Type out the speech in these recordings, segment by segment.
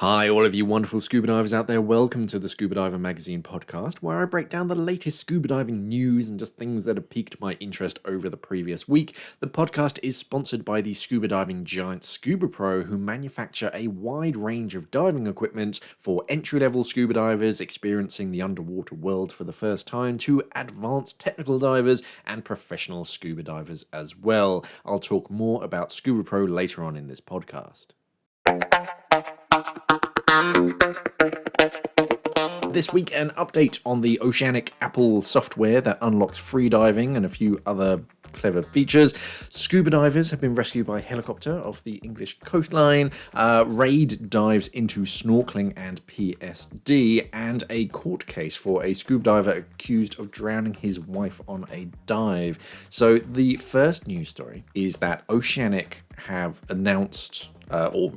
Hi, all of you wonderful scuba divers out there. Welcome to the Scuba Diver Magazine podcast, where I break down the latest scuba diving news and just things that have piqued my interest over the previous week. The podcast is sponsored by the scuba diving giant Scuba Pro, who manufacture a wide range of diving equipment for entry-level scuba divers experiencing the underwater world for the first time to advanced technical divers and professional scuba divers as well. I'll talk more about Scuba Pro later on in this podcast. This week, an update on the Oceanic Apple software that unlocks freediving and a few other clever features. Scuba divers have been rescued by helicopter off the English coastline. Raid dives into snorkeling and PSD, and a court case for a scuba diver accused of drowning his wife on a dive. So the first news story is that Oceanic have announced and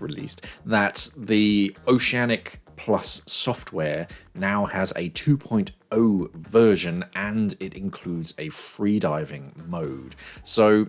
released that the Oceanic Plus software now has a 2.0 version, and it includes a freediving mode. So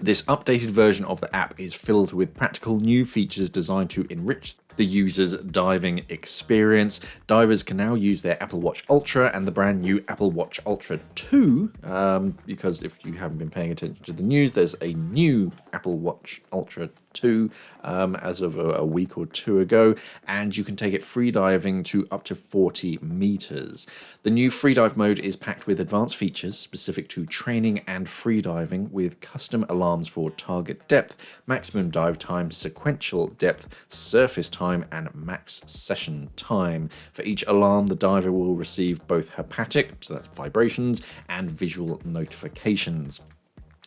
this updated version of the app is filled with practical new features designed to enrich the user's diving experience. Divers can now use their Apple Watch Ultra and the brand new Apple Watch Ultra 2, because if you haven't been paying attention to the news, there's a new Apple Watch Ultra 2 as of a week or two ago, and you can take it freediving to up to 40 meters. The new freedive mode is packed with advanced features specific to training and freediving, with custom alarms for target depth, maximum dive time, sequential depth, surface time, and max session time. For each alarm, the diver will receive both hepatic, so that's vibrations, and visual notifications.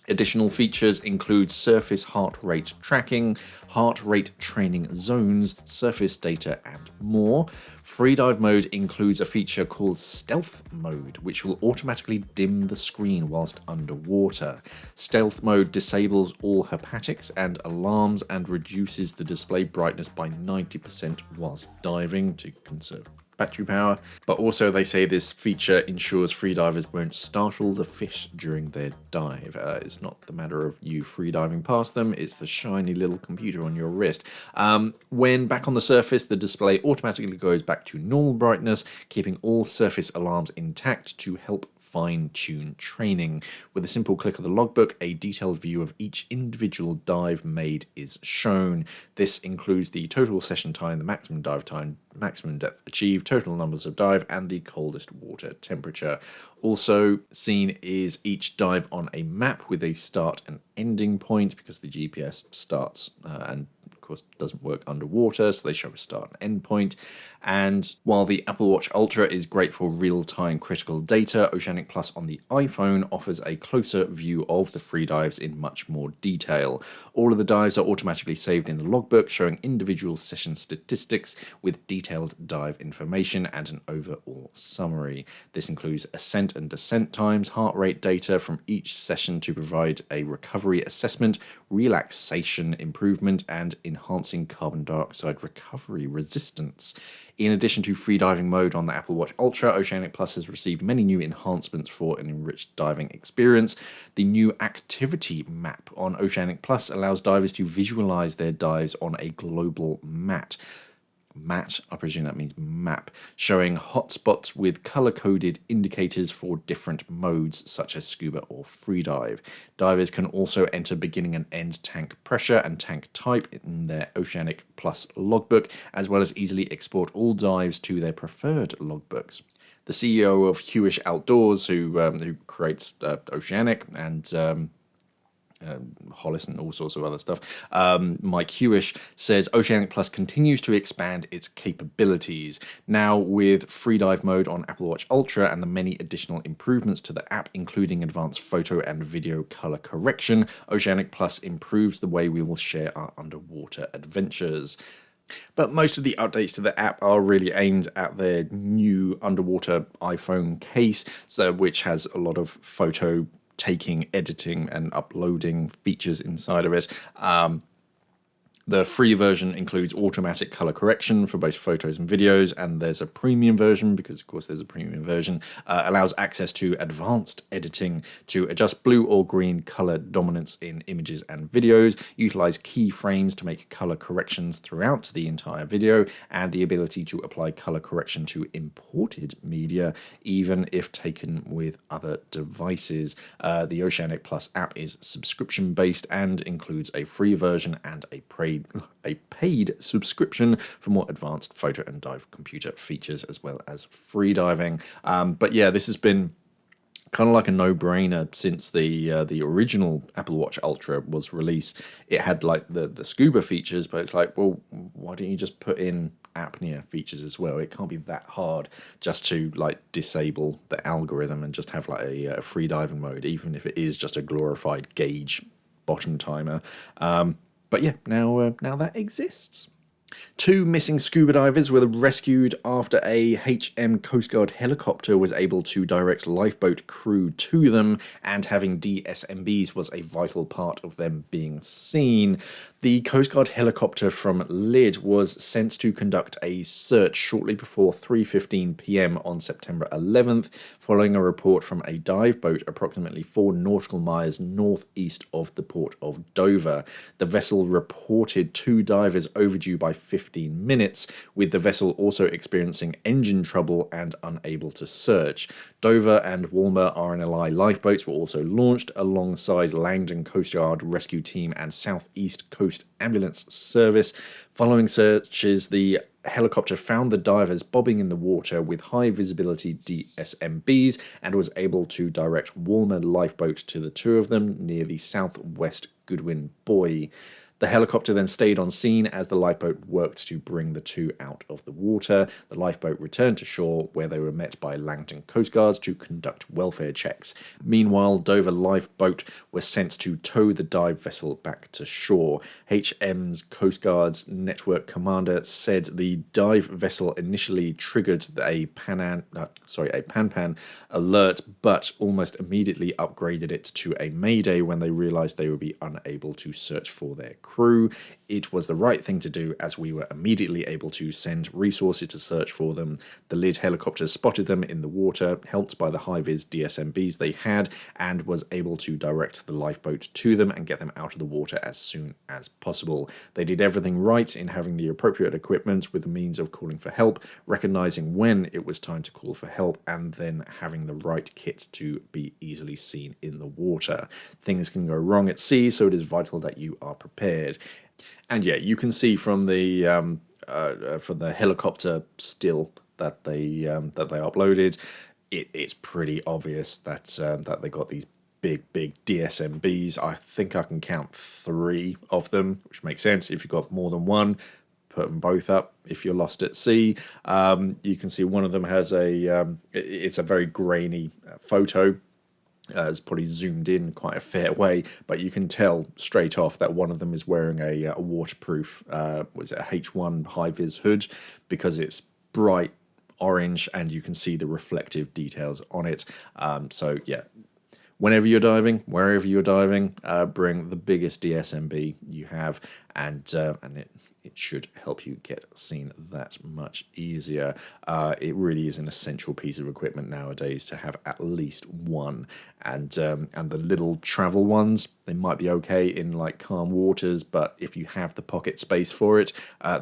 Additional features include surface heart rate tracking, heart rate training zones, surface data, and more. Freedive mode includes a feature called Stealth Mode, which will automatically dim the screen whilst underwater. Stealth Mode disables all hepatics and alarms and reduces the display brightness by 90% whilst diving to conserve battery power, but also they say this feature ensures freedivers won't startle the fish during their dive. It's not the matter of you freediving past them, it's the shiny little computer on your wrist. When back on the surface, the display automatically goes back to normal brightness, keeping all surface alarms intact to help fine-tune training. With a simple click of the logbook, a detailed view of each individual dive made is shown. This includes the total session time, the maximum dive time, maximum depth achieved, total numbers of dive, and the coldest water temperature. Also seen is each dive on a map with a start and ending point, because the GPS starts and of course doesn't work underwater, so they show a start and end point. And while the Apple Watch Ultra is great for real-time critical data, Oceanic Plus on the iPhone offers a closer view of the free dives in much more detail. All of the dives are automatically saved in the logbook, showing individual session statistics with detailed dive information and an overall summary. This includes ascent and descent times, heart rate data from each session to provide a recovery assessment, relaxation improvement, and enhancing carbon dioxide recovery resistance. In addition to freediving mode on the Apple Watch Ultra, Oceanic Plus has received many new enhancements for an enriched diving experience. The new activity map on Oceanic Plus allows divers to visualize their dives on a global map, I presume that means map, showing hotspots with color-coded indicators for different modes such as scuba or freedive. Divers can also enter beginning and end tank pressure and tank type in their Oceanic Plus logbook, as well as easily export all dives to their preferred logbooks. The CEO of Hewish Outdoors, who creates Oceanic and Hollis and all sorts of other stuff, Mike Hewish, says Oceanic Plus continues to expand its capabilities. Now with freedive mode on Apple Watch Ultra and the many additional improvements to the app, including advanced photo and video color correction, Oceanic Plus improves the way we will share our underwater adventures. But most of the updates to the app are really aimed at their new underwater iPhone case, which has a lot of photo taking, editing, and uploading features inside of it. The free version includes automatic color correction for both photos and videos, and there's a premium version, because of course there's a premium version, allows access to advanced editing to adjust blue or green color dominance in images and videos, utilize keyframes to make color corrections throughout the entire video, and the ability to apply color correction to imported media, even if taken with other devices. The Oceanic Plus app is subscription-based and includes a free version and a paid subscription for more advanced photo and dive computer features, as well as freediving. But yeah, this has been kind of like a no-brainer since the original Apple Watch Ultra was released. It had like the scuba features, but it's like, well, why don't you just put in apnea features as well? It can't be that hard just to like disable the algorithm and just have like a free diving mode, even if it is just a glorified gauge bottom timer. But yeah, now that exists. 2 missing scuba divers were rescued after a HM Coast Guard helicopter was able to direct lifeboat crew to them, and having DSMBs was a vital part of them being seen. The Coast Guard helicopter from Lydd was sent to conduct a search shortly before 3:15 p.m. on September 11th, following a report from a dive boat approximately 4 nautical miles northeast of the port of Dover. The vessel reported 2 divers overdue by 15 minutes, with the vessel also experiencing engine trouble and unable to search. Dover and Walmer RNLI lifeboats were also launched alongside Langdon Coast Guard Rescue Team and Southeast Coast Ambulance Service. Following searches, the helicopter found the divers bobbing in the water with high visibility DSMBs and was able to direct Walmer lifeboat to the 2 of them near the southwest Goodwin buoy. The helicopter then stayed on scene as the lifeboat worked to bring the 2 out of the water. The lifeboat returned to shore, where they were met by Langton Coast Guards to conduct welfare checks. Meanwhile, Dover lifeboat was sent to tow the dive vessel back to shore. HM's Coast Guard's network commander said the dive vessel initially triggered a pan-pan alert, but almost immediately upgraded it to a mayday when they realized they would be unable to search for their crew. It was the right thing to do, as we were immediately able to send resources to search for them. The Lydd helicopter spotted them in the water, helped by the high-vis DSMBs they had, and was able to direct the lifeboat to them and get them out of the water as soon as possible. They did everything right in having the appropriate equipment with the means of calling for help, recognizing when it was time to call for help, and then having the right kit to be easily seen in the water. Things can go wrong at sea, so it is vital that you are prepared. And yeah, you can see from the helicopter still that they uploaded, it's pretty obvious that they got these big DSMBs. I think I can count 3 of them, which makes sense. If you've got more than one, put them both up. If you're lost at sea, you can see one of them has it's a very grainy photo. It's probably zoomed in quite a fair way, but you can tell straight off that one of them is wearing a waterproof, was it a H1 high-vis hood, because it's bright orange and you can see the reflective details on it. So yeah, whenever you're diving, wherever you're diving, bring the biggest DSMB you have, and it should help you get seen that much easier. It really is an essential piece of equipment nowadays to have at least one. And the little travel ones, they might be okay in like calm waters, but if you have the pocket space for it,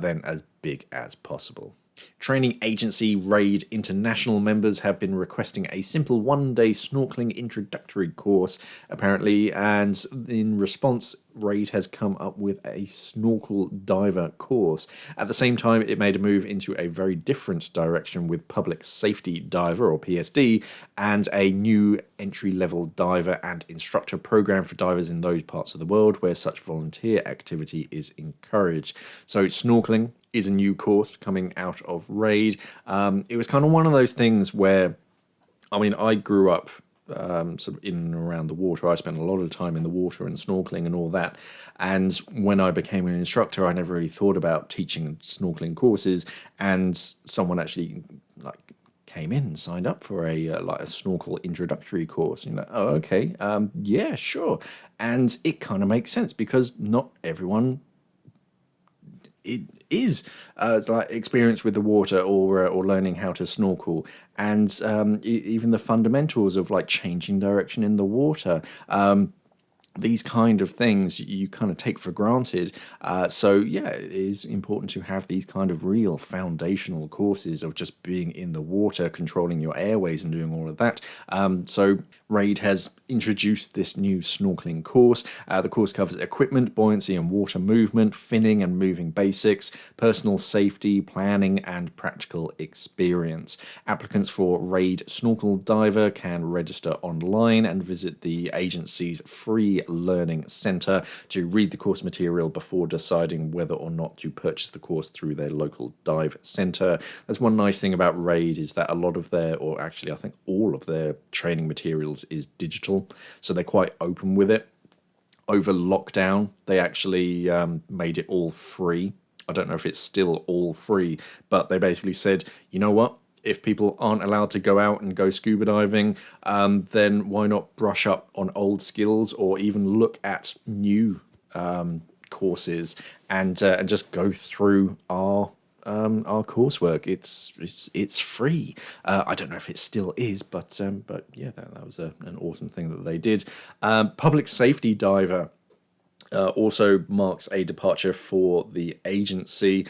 then as big as possible. Training agency RAID International members have been requesting a simple 1-day snorkeling introductory course, apparently, and in response, RAID has come up with a snorkel diver course. At the same time, it made a move into a very different direction with Public Safety Diver, or PSD, and a new entry-level diver and instructor program for divers in those parts of the world where such volunteer activity is encouraged. So snorkeling is a new course coming out of RAID. It was kind of one of those things where, I mean, I grew up sort of in and around the water. I spent a lot of time in the water and snorkeling and all that. And when I became an instructor, I never really thought about teaching snorkeling courses. And someone actually came in and signed up for a snorkel introductory course. And you're like, oh, okay, yeah, sure. And it kind of makes sense because not everyone it is like experience with the water or learning how to snorkel, and even the fundamentals of like changing direction in the water. These kind of things you kind of take for granted. So yeah, it is important to have these kind of real foundational courses of just being in the water, controlling your airways and doing all of that. So RAID has introduced this new snorkeling course. The course covers equipment, buoyancy and water movement, finning and moving basics, personal safety, planning and practical experience. Applicants for RAID Snorkel Diver can register online and visit the agency's free learning centre to read the course material before deciding whether or not to purchase the course through their local dive centre. That's one nice thing about RAID, is that a lot of their, or actually I think all of their training materials is digital, so they're quite open with it. Over lockdown, they actually made it all free. I don't know if it's still all free, but they basically said, you know what? If people aren't allowed to go out and go scuba diving, then why not brush up on old skills or even look at new courses and just go through our coursework. It's free. I don't know if it still is, but yeah, that was an awesome thing that they did. Public safety diver. Also marks a departure for the agency.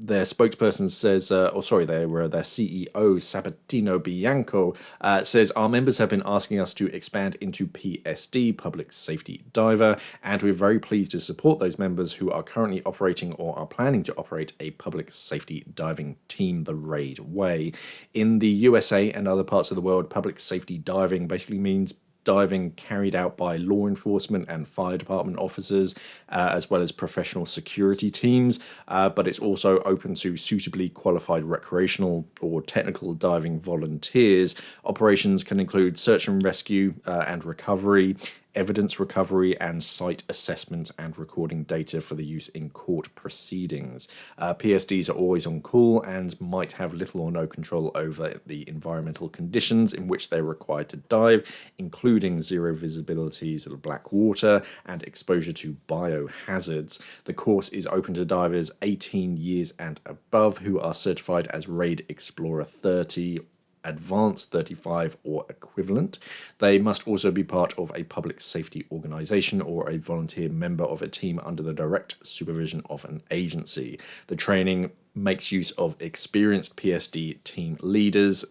Their spokesperson says, their CEO, Sabatino Bianco, says, our members have been asking us to expand into PSD, Public Safety Diver, and we're very pleased to support those members who are currently operating or are planning to operate a public safety diving team the RAID way. In the USA and other parts of the world, public safety diving basically means diving carried out by law enforcement and fire department officers, as well as professional security teams, but it's also open to suitably qualified recreational or technical diving volunteers. Operations can include search and rescue and recovery, evidence recovery, and site assessment and recording data for the use in court proceedings. PSDs are always on call and might have little or no control over the environmental conditions in which they're required to dive, including zero visibilities of black water and exposure to biohazards. The course is open to divers 18 years and above who are certified as RAID Explorer 30, Advanced 35 or equivalent. They must also be part of a public safety organisation or a volunteer member of a team under the direct supervision of an agency. The training makes use of experienced PSD team leaders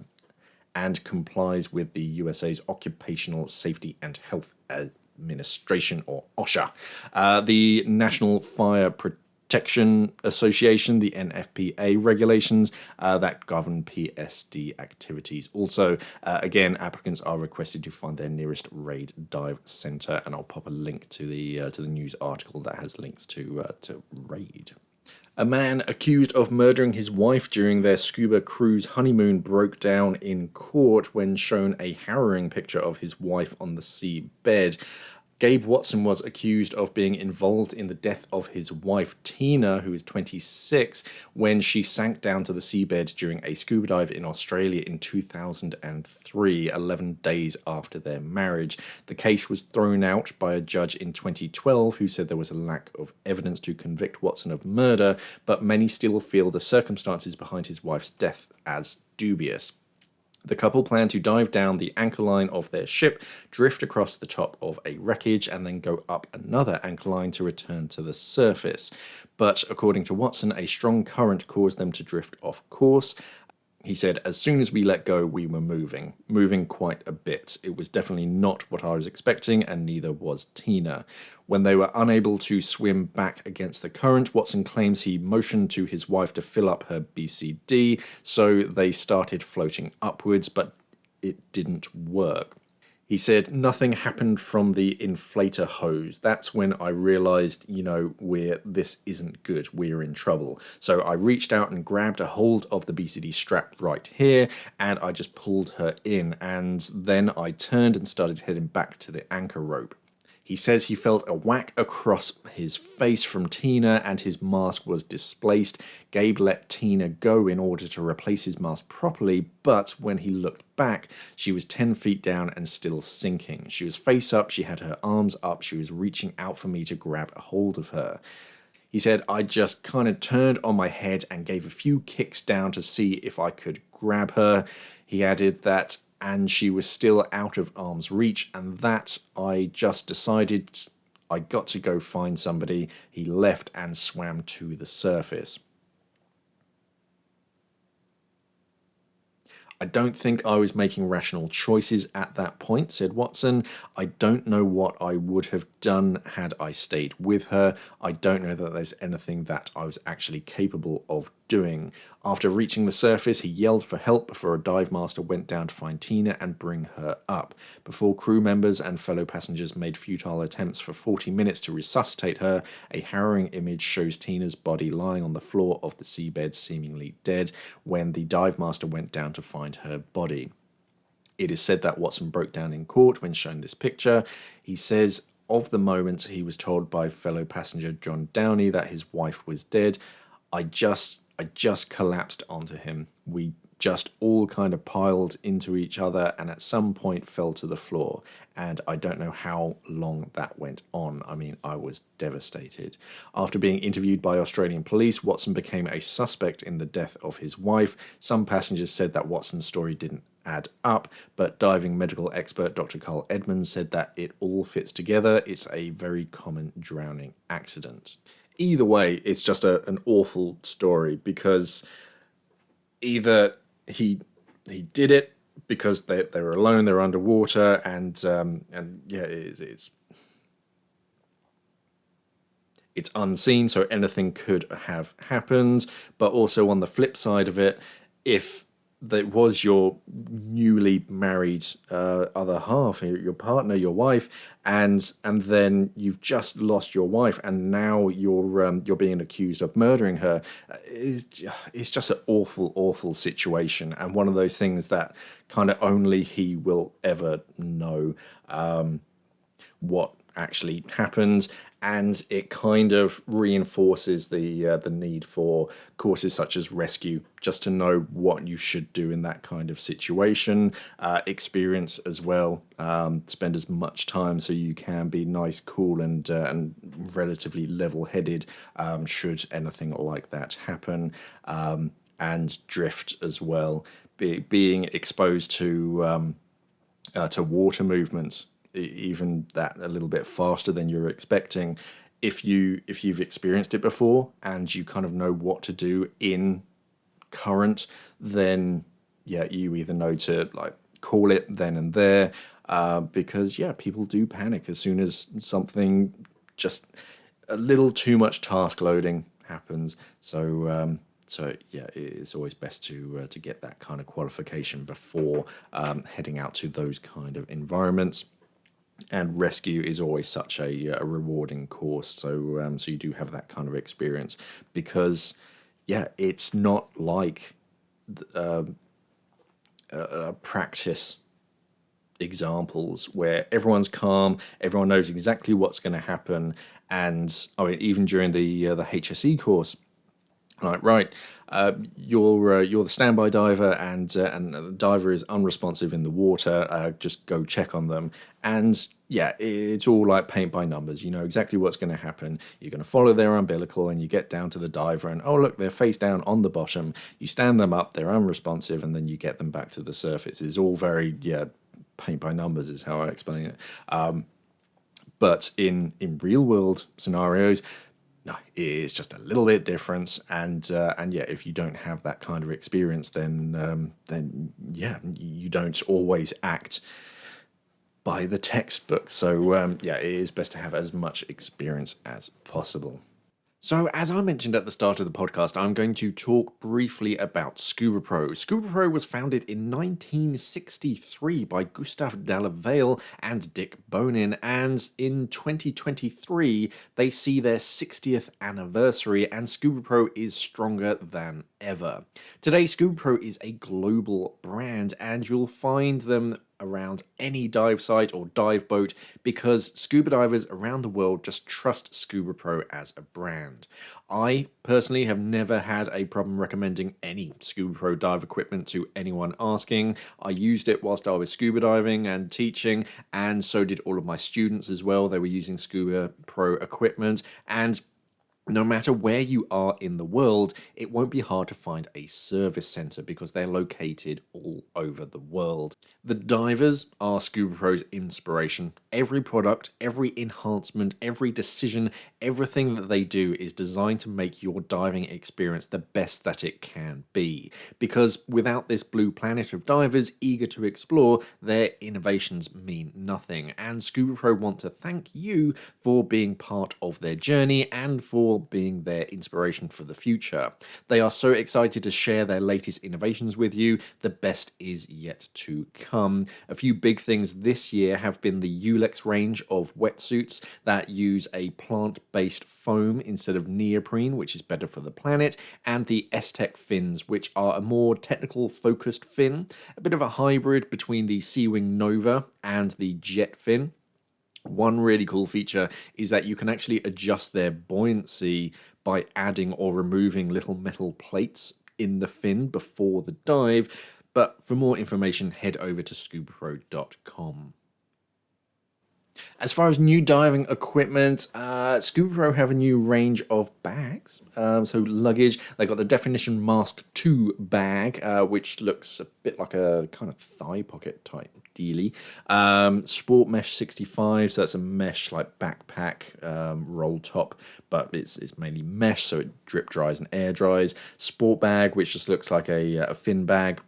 and complies with the USA's Occupational Safety and Health Administration, or OSHA. The National Fire Protection Association, the NFPA regulations that govern PSD activities. Also, again, applicants are requested to find their nearest RAID dive centre, and I'll pop a link to the news article that has links to RAID. A man accused of murdering his wife during their scuba cruise honeymoon broke down in court when shown a harrowing picture of his wife on the seabed. Gabe Watson was accused of being involved in the death of his wife, Tina, who is 26, when she sank down to the seabed during a scuba dive in Australia in 2003, 11 days after their marriage. The case was thrown out by a judge in 2012 who said there was a lack of evidence to convict Watson of murder, but many still feel the circumstances behind his wife's death as dubious. The couple plan to dive down the anchor line of their ship, drift across the top of a wreckage, and then go up another anchor line to return to the surface. But according to Watson, a strong current caused them to drift off course. He said, as soon as we let go, we were moving quite a bit. It was definitely not what I was expecting, and neither was Tina. When they were unable to swim back against the current, Watson claims he motioned to his wife to fill up her BCD, so they started floating upwards, but it didn't work. He said, nothing happened from the inflator hose. That's when I realized, this isn't good. We're in trouble. So I reached out and grabbed a hold of the BCD strap right here, and I just pulled her in. And then I turned and started heading back to the anchor rope. He says he felt a whack across his face from Tina and his mask was displaced. Gabe let Tina go in order to replace his mask properly, but when he looked back, she was 10 feet down and still sinking. She was face up, she had her arms up, she was reaching out for me to grab a hold of her. He said, I just kind of turned on my head and gave a few kicks down to see if I could grab her. He added that, and she was still out of arm's reach, and that I just decided I got to go find somebody. He left and swam to the surface. I don't think I was making rational choices at that point, said Watson. I don't know what I would have done had I stayed with her. I don't know that there's anything that I was actually capable of doing. After reaching the surface, he yelled for help before a dive master went down to find Tina and bring her up. Before crew members and fellow passengers made futile attempts for 40 minutes to resuscitate her, a harrowing image shows Tina's body lying on the floor of the seabed, seemingly dead, when the dive master went down to find her body. It is said that Watson broke down in court when shown this picture. He says of the moment he was told by fellow passenger John Downey that his wife was dead, I just collapsed onto him. We just all kind of piled into each other and at some point fell to the floor. And I don't know how long that went on. I mean, I was devastated. After being interviewed by Australian police, Watson became a suspect in the death of his wife. Some passengers said that Watson's story didn't add up, but diving medical expert Dr. Carl Edmonds said that it all fits together. It's a very common drowning accident. Either way, it's just an awful story because either he did it because they were alone, they're underwater, and yeah, it's unseen, so anything could have happened. But also on the flip side of it, if that was your newly married other half, your partner, your wife, and then you've just lost your wife, and now you're being accused of murdering her. It's just an awful situation, and one of those things that kind of only he will ever know what actually happened. And it kind of reinforces the need for courses such as rescue, just to know what you should do in that kind of situation. Experience as well. Spend as much time so you can be nice, cool, and relatively level-headed should anything like that happen. And drift as well. Being exposed to water movements, even that a little bit faster than you're expecting. If you've experienced it before and you kind of know what to do in current, then yeah, you either know to like call it then and there, because yeah, people do panic as soon as something just a little too much task loading happens. So yeah, it's always best to get that kind of qualification before heading out to those kind of environments. And rescue is always such a rewarding course, so you do have that kind of experience, because yeah, it's not like practice examples where everyone's calm, everyone knows exactly what's going to happen, and I mean, even during the HSE course. Right. You're the standby diver, and the diver is unresponsive in the water. Just go check on them, and yeah, it's all like paint by numbers. You know exactly what's going to happen. You're going to follow their umbilical, and you get down to the diver, and oh look, they're face down on the bottom. You stand them up, they're unresponsive, and then you get them back to the surface. It's all very paint by numbers is how I explain it. But in real world scenarios, no, it's just a little bit different, and yeah, if you don't have that kind of experience, then yeah, you don't always act by the textbook. So yeah, it is best to have as much experience as possible. So, as I mentioned at the start of the podcast, I'm going to talk briefly about Scuba Pro. Scuba Pro was founded in 1963 by Gustav Dallevale and Dick Bonin, and in 2023 they see their 60th anniversary, and Scuba Pro is stronger than ever. Today, Scuba Pro is a global brand, and you'll find them around any dive site or dive boat, because scuba divers around the world just trust Scuba Pro as a brand. I personally have never had a problem recommending any Scuba Pro dive equipment to anyone asking. I used it whilst I was scuba diving and teaching, and so did all of my students as well. They were using Scuba Pro equipment, and No matter where you are in the world, it won't be hard to find a service center because they're located all over the world. The divers are Scuba Pro's inspiration. Every product, every enhancement, every decision, everything that they do is designed to make your diving experience the best that it can be. Because without this blue planet of divers eager to explore, their innovations mean nothing. And Scuba Pro want to thank you for being part of their journey and for being their inspiration for the future. They are so excited to share their latest innovations with you. The best is yet to come. A few big things this year have been the Ulex range of wetsuits that use a plant-based foam instead of neoprene, which is better for the planet, and the S-Tech fins, which are a more technical focused fin, a bit of a hybrid between the Seawing Nova and the Jet fin. One really cool feature is that you can actually adjust their buoyancy by adding or removing little metal plates in the fin before the dive. But for more information, head over to scubapro.com. As far as new diving equipment, Scuba Pro have a new range of bags. So luggage, they got the Definition Mask 2 bag, which looks a bit like a kind of thigh pocket type dealy. Sport Mesh 65, so that's a mesh like backpack roll top, but it's mainly mesh, so it drip dries and air dries. Sport bag, which just looks like a fin bag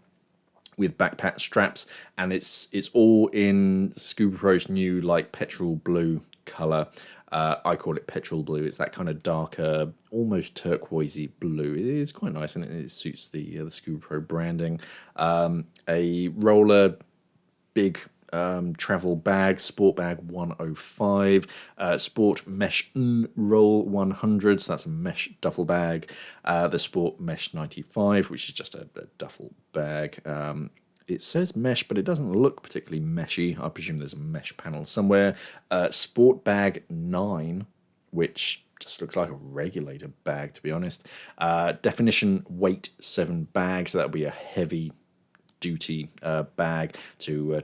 with backpack straps, and it's all in Scuba Pro's new like petrol blue color. I call it petrol blue. It's that kind of darker, almost turquoisey blue. It is quite nice, and it suits the Scuba Pro branding. A roller big travel bag, Sport Bag 105, Sport Mesh Roll 100, so that's a mesh duffel bag, the Sport Mesh 95, which is just a duffel bag. It says mesh, but it doesn't look particularly meshy. I presume there's a mesh panel somewhere. Sport Bag 9, which just looks like a regulator bag, to be honest. Definition Weight 7 bag, so that'll be a heavy duty bag to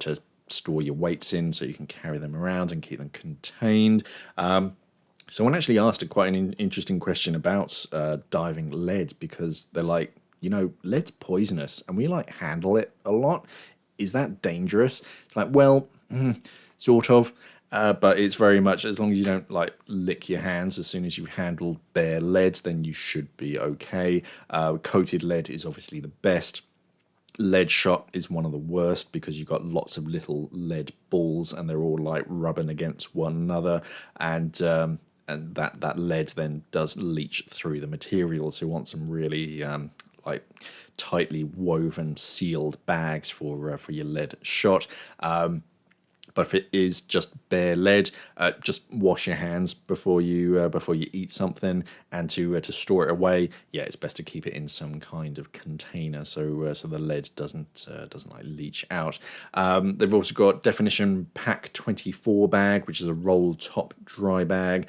store your weights in, so you can carry them around and keep them contained. Someone actually asked quite an interesting question about diving lead, because they're like, lead's poisonous and we like handle it a lot. Is that dangerous? It's like, well, sort of. But it's very much, as long as you don't like lick your hands as soon as you handle bare lead, then you should be okay. Coated lead is obviously the best. Lead shot is one of the worst because you've got lots of little lead balls and they're all like rubbing against one another, and that lead then does leach through the material. So you want some really like tightly woven, sealed bags for your lead shot. But if it is just bare lead, just wash your hands before you eat something, and to store it away, it's best to keep it in some kind of container so the lead doesn't like leach out. They've also got Definition Pack 24 bag, which is a roll top dry bag.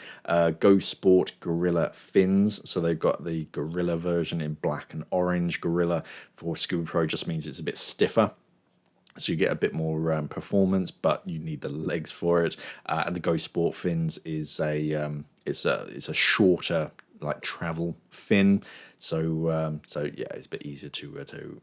Go Sport Gorilla fins, so they've got the Gorilla version in black and orange. Gorilla for Scuba Pro just means it's a bit stiffer, so you get a bit more performance, but you need the legs for it. And the Go Sport fins is it's a shorter like travel fin, so it's a bit easier to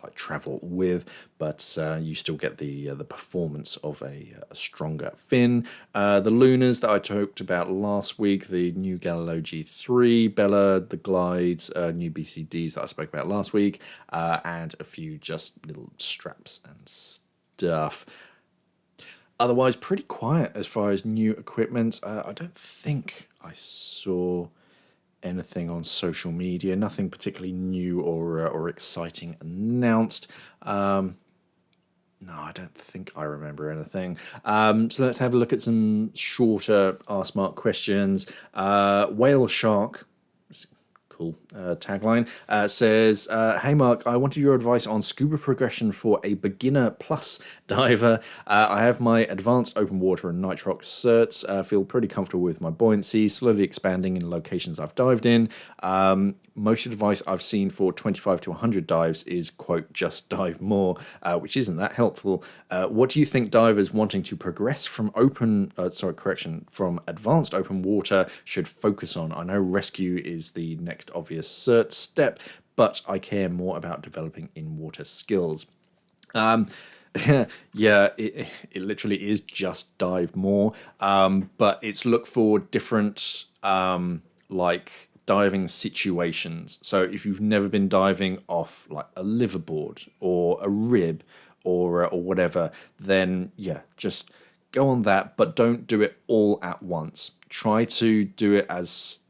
like travel with, but you still get the performance of a stronger fin. The Lunas that I talked about last week, the new Galileo G3, Bella, the Glides, new BCDs that I spoke about last week, and a few just little straps and stuff. Otherwise, pretty quiet as far as new equipment. I don't think I saw anything on social media, nothing particularly new or exciting announced. No, I don't think I remember anything. So let's have a look at some shorter Ask Mark questions. Whale shark, Cool tagline. Says, hey Mark, I wanted your advice on scuba progression for a beginner plus diver. I have my advanced open water and nitrox certs. Feel pretty comfortable with my buoyancy, slowly expanding in locations I've dived in. Most advice I've seen for 25 to 100 dives is, quote, just dive more, which isn't that helpful. What do you think divers wanting to progress from from advanced open water should focus on? I know rescue is the next obvious cert step, but I care more about developing in-water skills. Yeah, it literally is just dive more, but it's look for different like diving situations. So if you've never been diving off like a liverboard or a rib or whatever, then yeah, just go on that, but don't do it all at once. Try to do it as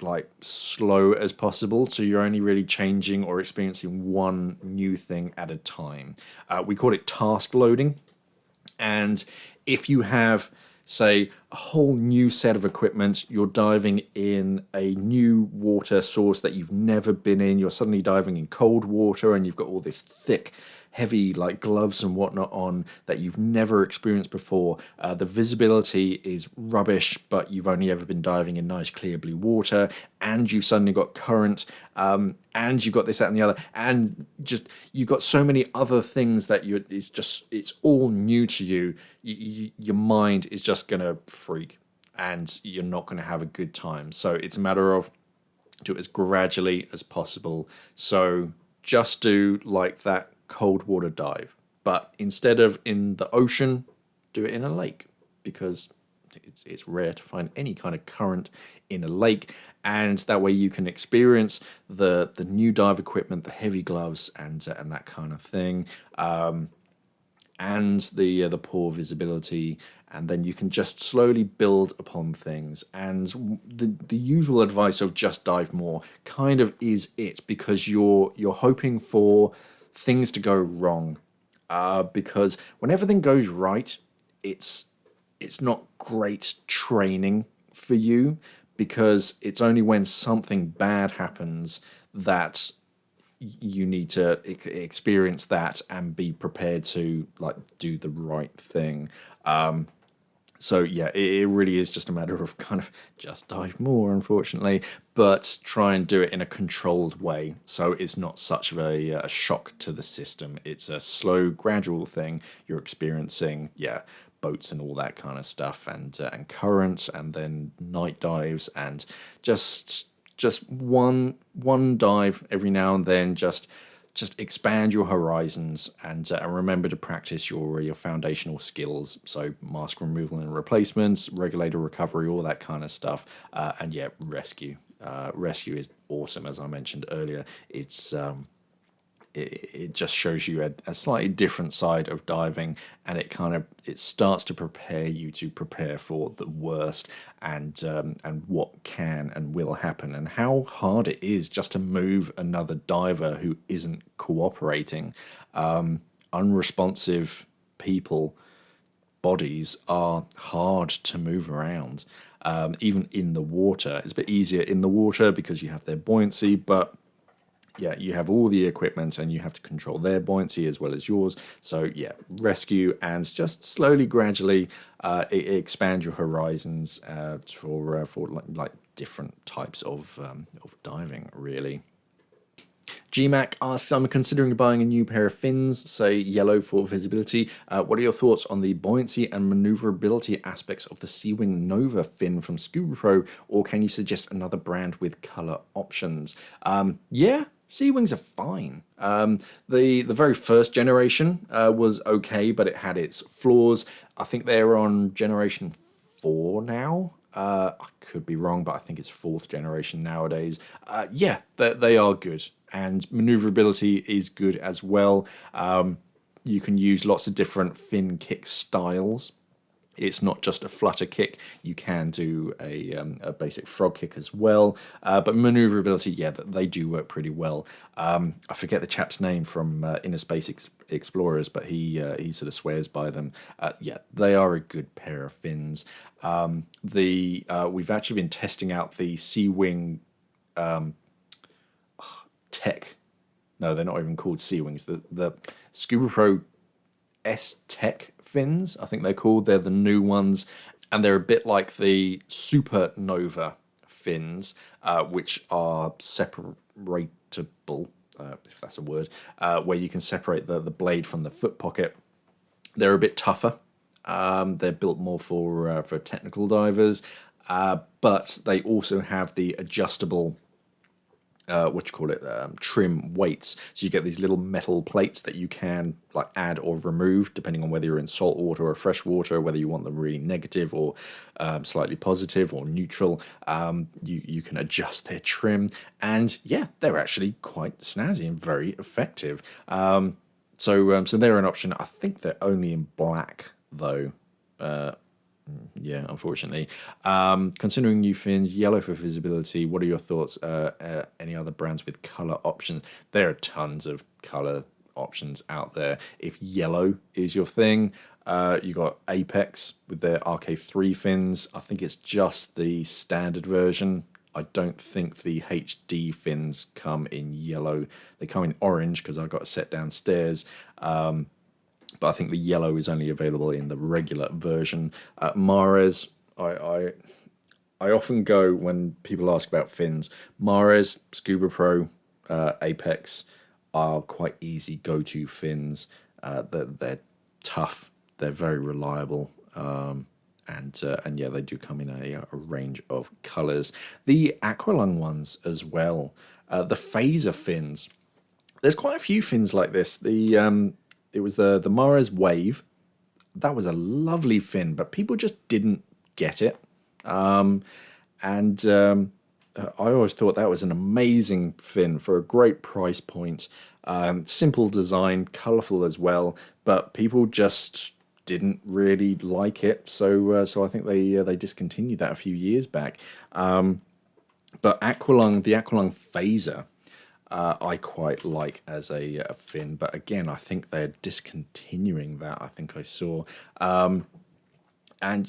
like slow as possible, so you're only really changing or experiencing one new thing at a time. We call it task loading, and if you have, say, a whole new set of equipment, you're diving in a new water source that you've never been in, you're suddenly diving in cold water and you've got all this thick, heavy like gloves and whatnot on that you've never experienced before. The visibility is rubbish, but you've only ever been diving in nice clear blue water, and you've suddenly got current, and you've got this, that, and the other, and just you've got so many other things that it's all new to you. Your mind is just gonna freak, and you're not gonna have a good time. So it's a matter of do it as gradually as possible. So just do like that cold water dive, but instead of in the ocean, do it in a lake, because it's rare to find any kind of current in a lake, and that way you can experience the new dive equipment, the heavy gloves, and that kind of thing, and the poor visibility, and then you can just slowly build upon things. And the usual advice of just dive more kind of is it, because you're hoping for things to go wrong, because when everything goes right, it's not great training for you, because it's only when something bad happens that you need to experience that and be prepared to like do the right thing. So yeah, it really is just a matter of kind of just dive more, unfortunately, but try and do it in a controlled way, so it's not such of a shock to the system. It's a slow, gradual thing. You're experiencing, yeah, boats and all that kind of stuff, and currents, and then night dives, and just one dive every now and then. Just expand your horizons, and remember to practice your foundational skills. So mask removal and replacements, regulator recovery, all that kind of stuff. And yeah, rescue. Rescue is awesome, as I mentioned earlier. It just shows you a slightly different side of diving, and it starts to prepare you to prepare for the worst, and what can and will happen, and how hard it is just to move another diver who isn't cooperating. Unresponsive people, bodies are hard to move around. Even in the water, it's a bit easier in the water because you have their buoyancy, but yeah, you have all the equipment and you have to control their buoyancy as well as yours. So yeah, rescue, and just slowly, gradually expand your horizons for like different types of diving, really. GMAC asks, I'm considering buying a new pair of fins, say yellow for visibility. What are your thoughts on the buoyancy and maneuverability aspects of the Seawing Nova fin from Scuba Pro, or can you suggest another brand with color options? Yeah, Seawings are fine. The very first generation was okay, but it had its flaws. I think they're on generation 4 now. I could be wrong, but I think it's 4th generation nowadays. Yeah, they are good, and maneuverability is good as well. You can use lots of different fin kick styles. It's not just a flutter kick. You can do a basic frog kick as well. But maneuverability, yeah, they do work pretty well. I forget the chap's name from Inner Space Explorers, but he sort of swears by them. Yeah, they are a good pair of fins. We've actually been testing out the Seawing S-Tech. No, they're not even called Sea Wings. The Scuba Pro S-Tech fins, I think they're called. They're the new ones, and they're a bit like the Supernova fins, which are separatable, if that's a word, where you can separate the blade from the foot pocket. They're a bit tougher. They're built more for technical divers, but they also have the adjustable trim weights. So you get these little metal plates that you can like add or remove depending on whether you're in salt water or fresh water, whether you want them really negative or slightly positive or neutral. You can adjust their trim, and yeah, they're actually quite snazzy and very effective. So they're an option. I think they're only in black though. Yeah, unfortunately. Considering new fins, yellow for visibility, what are your thoughts? Any other brands with color options? There are tons of color options out there. If yellow is your thing, you got Apex with their RK3 fins. I think it's just the standard version. I don't think the HD fins come in yellow. They come in orange because I've got a set downstairs. But I think the yellow is only available in the regular version. Mares, I often go when people ask about fins. Mares, Scuba Pro, Apex are quite easy go-to fins. They're tough. They're very reliable. And yeah, they do come in a range of colours. The Aqualung ones as well. The phaser fins. There's quite a few fins like this. It was the Mares Wave. That was a lovely fin, but people just didn't get it. I always thought that was an amazing fin for a great price point. Simple design, colourful as well, but people just didn't really like it. So I think they discontinued that a few years back. But the Aqualung Phaser, I quite like as a fin, but again, I think they're discontinuing that. I think I saw, and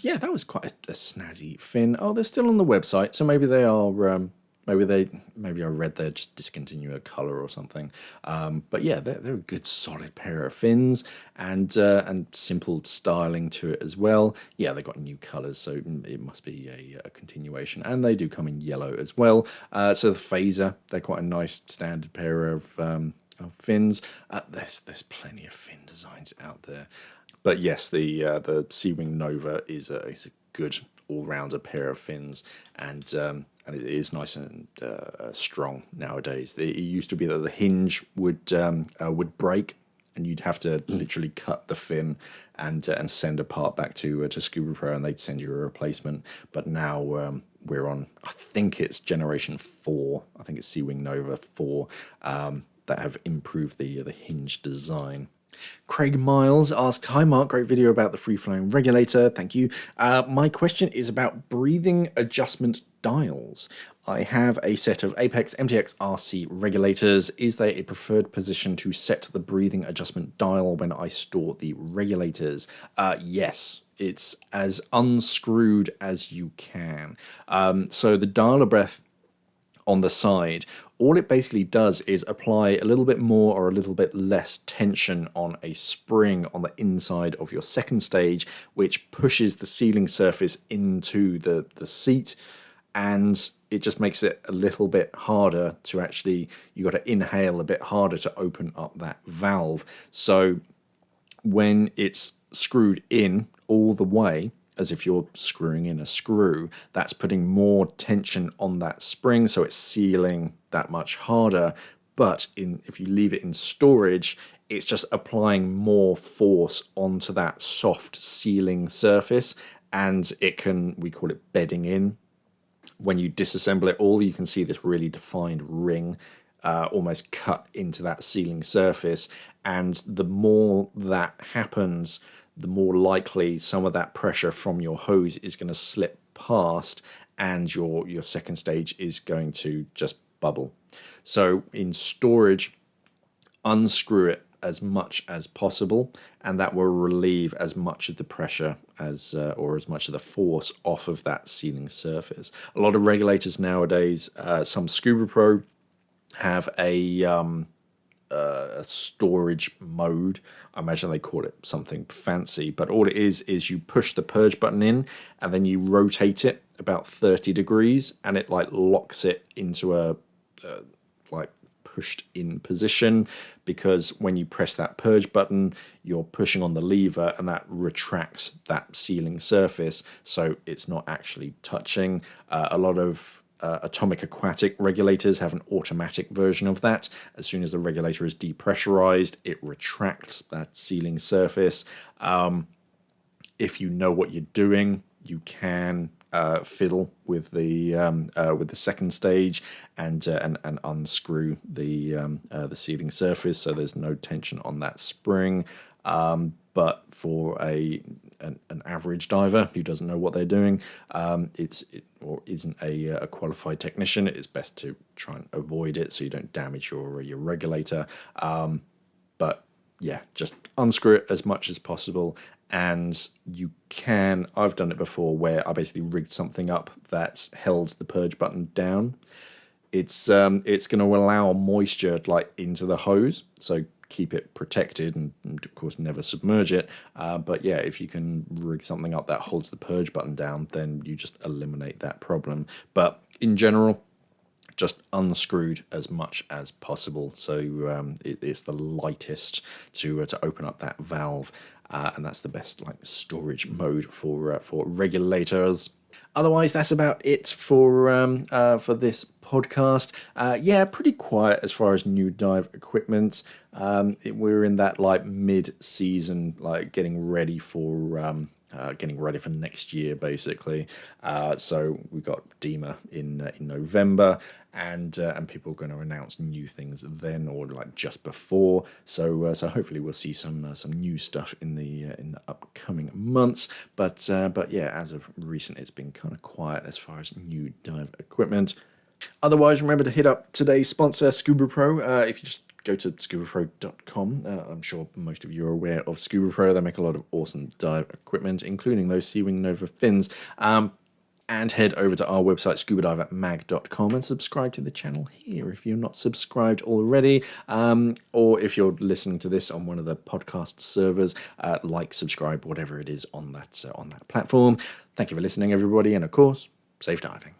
yeah, that was quite a snazzy fin. Oh, they're still on the website, so maybe they are. Maybe I read they're just discontinue a color or something. But yeah, they're a good solid pair of fins, and simple styling to it as well. Yeah, they got new colors, so it must be a continuation, and they do come in yellow as well. So the Phaser, they're quite a nice standard pair of fins. There's plenty of fin designs out there, but yes, the Sea Wing Nova is a good all-rounder pair of fins, and it is nice and strong nowadays. It used to be that the hinge would break, and you'd have to literally cut the fin and send a part back to Scuba Pro, and they'd send you a replacement. But now we're on, I think it's generation 4. I think it's Sea Wing Nova 4 that have improved the hinge design. Craig Miles asked, "Hi Mark, great video about the free-flowing regulator. Thank you. My question is about breathing adjustment dials. I have a set of Apex MTX RC regulators. Is there a preferred position to set the breathing adjustment dial when I store the regulators?" Yes, it's as unscrewed as you can. So the dial of breath on the side, all it basically does is apply a little bit more or a little bit less tension on a spring on the inside of your second stage, which pushes the sealing surface into the seat, and it just makes it a little bit harder to actually, you got to inhale a bit harder to open up that valve. So when it's screwed in all the way, as if you're screwing in a screw, that's putting more tension on that spring, so it's sealing that much harder. But if you leave it in storage, it's just applying more force onto that soft sealing surface, and it can, we call it bedding in. When you disassemble it all, you can see this really defined ring almost cut into that sealing surface, and the more that happens, the more likely some of that pressure from your hose is going to slip past, and your second stage is going to just bubble. So in storage, unscrew it as much as possible, and that will relieve as much of the pressure as or as much of the force off of that sealing surface. A lot of regulators nowadays, some Scuba Pro have a storage mode. I imagine they call it something fancy, but all it is you push the purge button in and then you rotate it about 30 degrees and it like locks it into a like pushed in position, because when you press that purge button you're pushing on the lever and that retracts that sealing surface, so it's not actually touching. A lot of atomic aquatic regulators have an automatic version of that. As soon as the regulator is depressurized, it retracts that sealing surface. If you know what you're doing, you can fiddle with the second stage and unscrew the sealing surface, so there's no tension on that spring. But for an average diver who doesn't know what they're doing, or isn't a qualified technician, it's best to try and avoid it so you don't damage your regulator. But yeah, just unscrew it as much as possible. And you can, I've done it before where I basically rigged something up that held the purge button down. It's going to allow moisture like into the hose, so keep it protected and of course never submerge it. But yeah, if you can rig something up that holds the purge button down, then you just eliminate that problem. But in general, just unscrewed as much as possible, so it's the lightest to open up that valve, and that's the best like storage mode for regulators. Otherwise, that's about it for this podcast. Yeah, pretty quiet as far as new dive equipment. We're in that like mid-season, like getting ready for next year, basically. So we got DEMA in November, and people are going to announce new things then, or like just before. So hopefully we'll see some new stuff in the upcoming months. But yeah, as of recent, it's been kind of quiet as far as new dive equipment. Otherwise, remember to hit up today's sponsor, Scuba Pro. If you just go to scubapro.com. I'm sure most of you are aware of Scuba Pro. They make a lot of awesome dive equipment, including those Seawing Nova fins. And head over to our website, scubadivermag.com, and subscribe to the channel here if you're not subscribed already. Or if you're listening to this on one of the podcast servers, like, subscribe, whatever it is on that platform. Thank you for listening, everybody, and of course, safe diving.